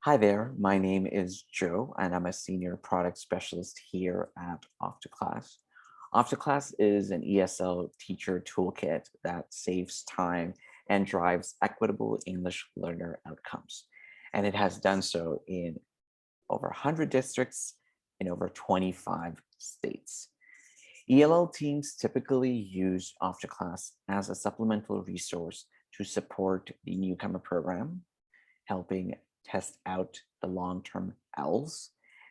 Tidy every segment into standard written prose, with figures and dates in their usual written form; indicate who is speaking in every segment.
Speaker 1: Hi there, my name is Joe, and I'm a senior product specialist here at Off2Class. Off2Class is an ESL teacher toolkit that saves time and drives equitable English learner outcomes. And it has done so in over 100 districts in over 25 states. ELL teams typically use Off2Class as a supplemental resource to support the newcomer program, helping test out the long-term L's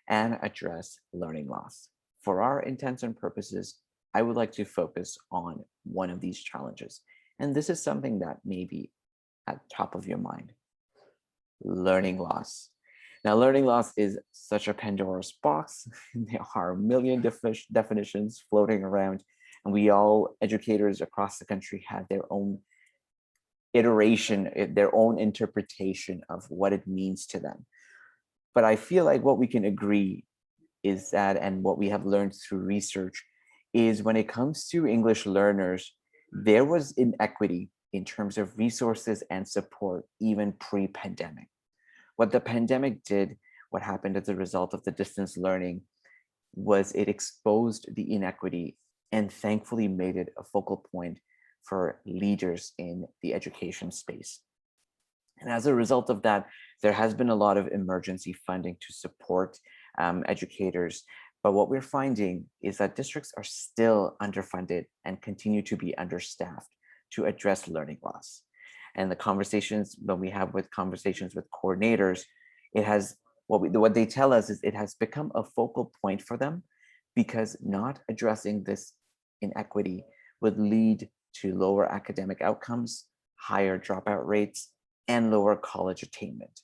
Speaker 1: and address learning loss. For our intents and purposes, I would like to focus on one of these challenges. And this is something that may be at the top of your mind: learning loss. Now, learning loss is such a Pandora's box. There are a million definitions floating around, and we all, educators across the country, have their own iteration, their own interpretation of what it means to them. But I feel like what we can agree is that, and what we have learned through research, is when it comes to English learners, there was inequity in terms of resources and support even pre-pandemic. What the pandemic did, what happened as a result of the distance learning, was it exposed the inequity and thankfully made it a focal point for leaders in the education space. And as a result of that, there has been a lot of emergency funding to support educators. But what we're finding is that districts are still underfunded and continue to be understaffed to address learning loss. And the conversations when we have with conversations with coordinators, it has what they tell us is it has become a focal point for them, because not addressing this inequity would lead to lower academic outcomes, higher dropout rates, and lower college attainment.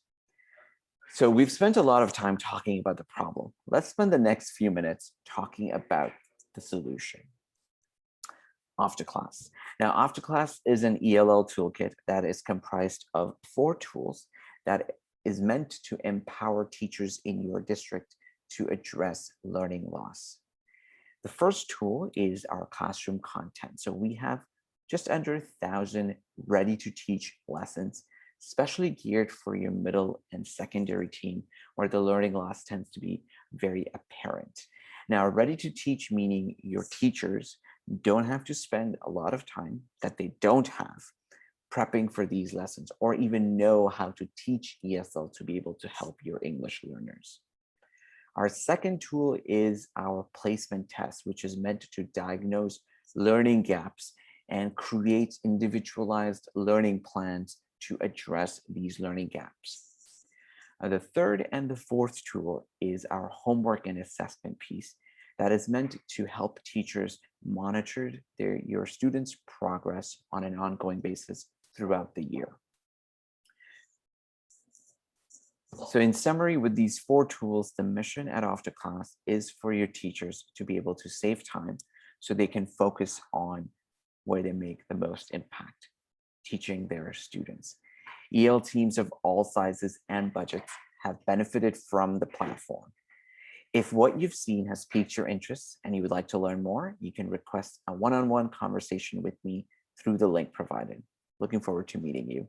Speaker 1: So we've spent a lot of time talking about the problem. Let's spend the next few minutes talking about the solution. Off2Class. Now, Off2Class is an ELL toolkit that is comprised of 4 tools that is meant to empower teachers in your district to address learning loss. The first tool is our classroom content. So we have just under 1,000 ready-to-teach lessons, specially geared for your middle and secondary team, where the learning loss tends to be very apparent. Now, ready-to-teach meaning your teachers don't have to spend a lot of time that they don't have prepping for these lessons, or even know how to teach ESL to be able to help your English learners. Our second tool is our placement test, which is meant to diagnose learning gaps and create individualized learning plans to address these learning gaps. The third and the fourth tool is our homework and assessment piece that is meant to help teachers monitor your students' progress on an ongoing basis throughout the year. So in summary, with these 4 tools, the mission at Off2Class is for your teachers to be able to save time so they can focus on where they make the most impact, teaching their students. EL teams of all sizes and budgets have benefited from the platform. If what you've seen has piqued your interest and you would like to learn more, you can request a one-on-one conversation with me through the link provided. Looking forward to meeting you.